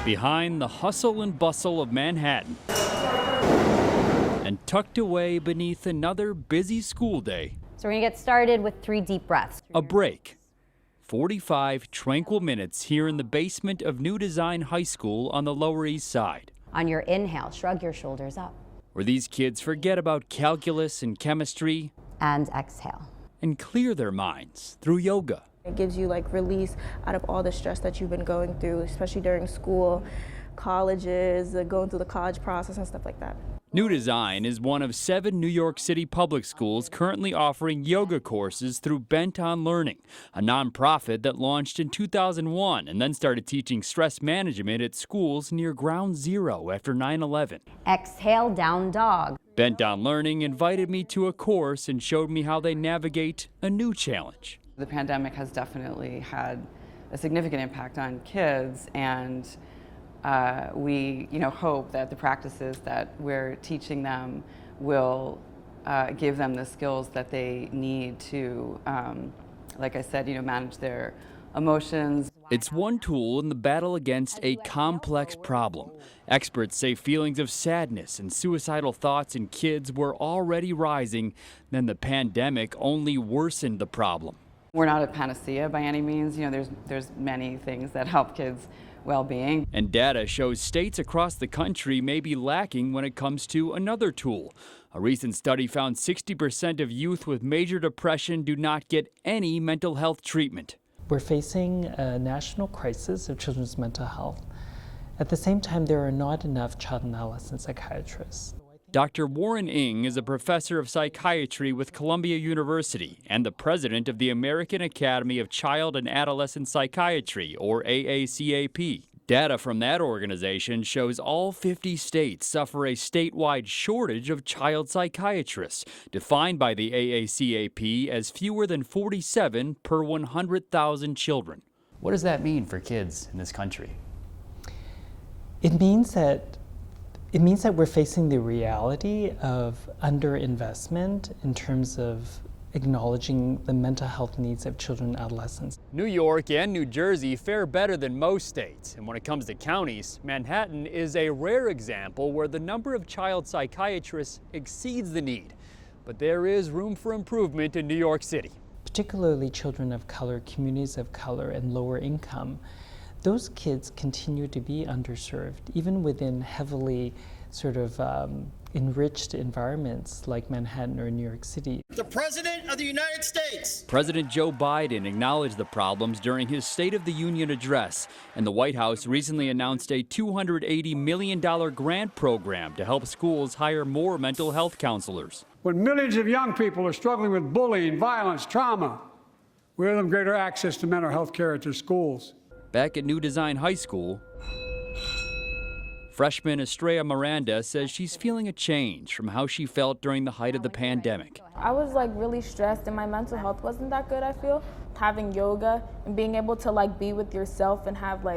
behind the hustle and bustle of Manhattan and tucked away beneath another busy school day. So we're gonna get started with 3 deep breaths. A break. 45 tranquil minutes here in the basement of New Design High School on the Lower East Side. On your inhale, shrug your shoulders up. Where these kids forget about calculus and chemistry And exhale. and clear their minds through yoga. It gives you like release out of all the stress that you've been going through, especially during school, colleges, going through the college process and stuff like that. New Design is one of 7 New York City public schools currently offering yoga courses through Bent on Learning, a nonprofit that launched in 2001 and then started teaching stress management at schools near Ground Zero after 9/11. Exhale, down dog. Bent on Learning invited me to a course and showed me how they navigate a new challenge. The pandemic has definitely had a significant impact on kids, and we hope that the practices that we're teaching them will give them the skills that they need to, like I said, manage their emotions. It's one tool in the battle against a complex problem. Experts say feelings of sadness and suicidal thoughts in kids were already rising, then the pandemic only worsened the problem. We're not a panacea by any means. There's many things that help kids' well-being. And data shows states across the country may be lacking when it comes to another tool. A recent study found 60% of youth with major depression do not get any mental health treatment. We're facing a national crisis of children's mental health. At the same time, there are not enough child and adolescent psychiatrists. Dr. Warren Ng is a professor of psychiatry with Columbia University and the president of the American Academy of Child and Adolescent Psychiatry, or AACAP. Data from that organization shows all 50 states suffer a statewide shortage of child psychiatrists, defined by the AACAP as fewer than 47 per 100,000 children. What does that mean for kids in this country? It means that we're facing the reality of underinvestment in terms of acknowledging the mental health needs of children and adolescents. New York and New Jersey fare better than most states, and when it comes to counties, Manhattan is a rare example where the number of child psychiatrists exceeds the need. But there is room for improvement in New York City. Particularly children of color, communities of color, and lower income. Those kids continue to be underserved, even within heavily enriched environments like Manhattan or New York City. The President of the United States. President Joe Biden acknowledged the problems during his State of the Union address, and the White House recently announced a $280 million grant program to help schools hire more mental health counselors. When millions of young people are struggling with bullying, violence, trauma, we give them greater access to mental health care at their schools. Back at New Design High School, freshman Estrella Miranda says she's feeling a change from how she felt during the height of the pandemic. I was really stressed and my mental health wasn't that good, I feel. Having yoga and being able to be with yourself and have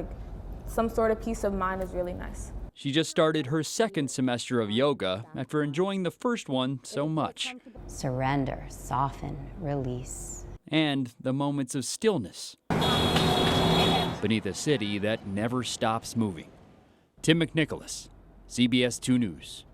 some sort of peace of mind is really nice. She just started her 2nd semester of yoga after enjoying the first one so much. Surrender, soften, release. And the moments of stillness beneath a city that never stops moving. Tim McNicholas, CBS 2 News.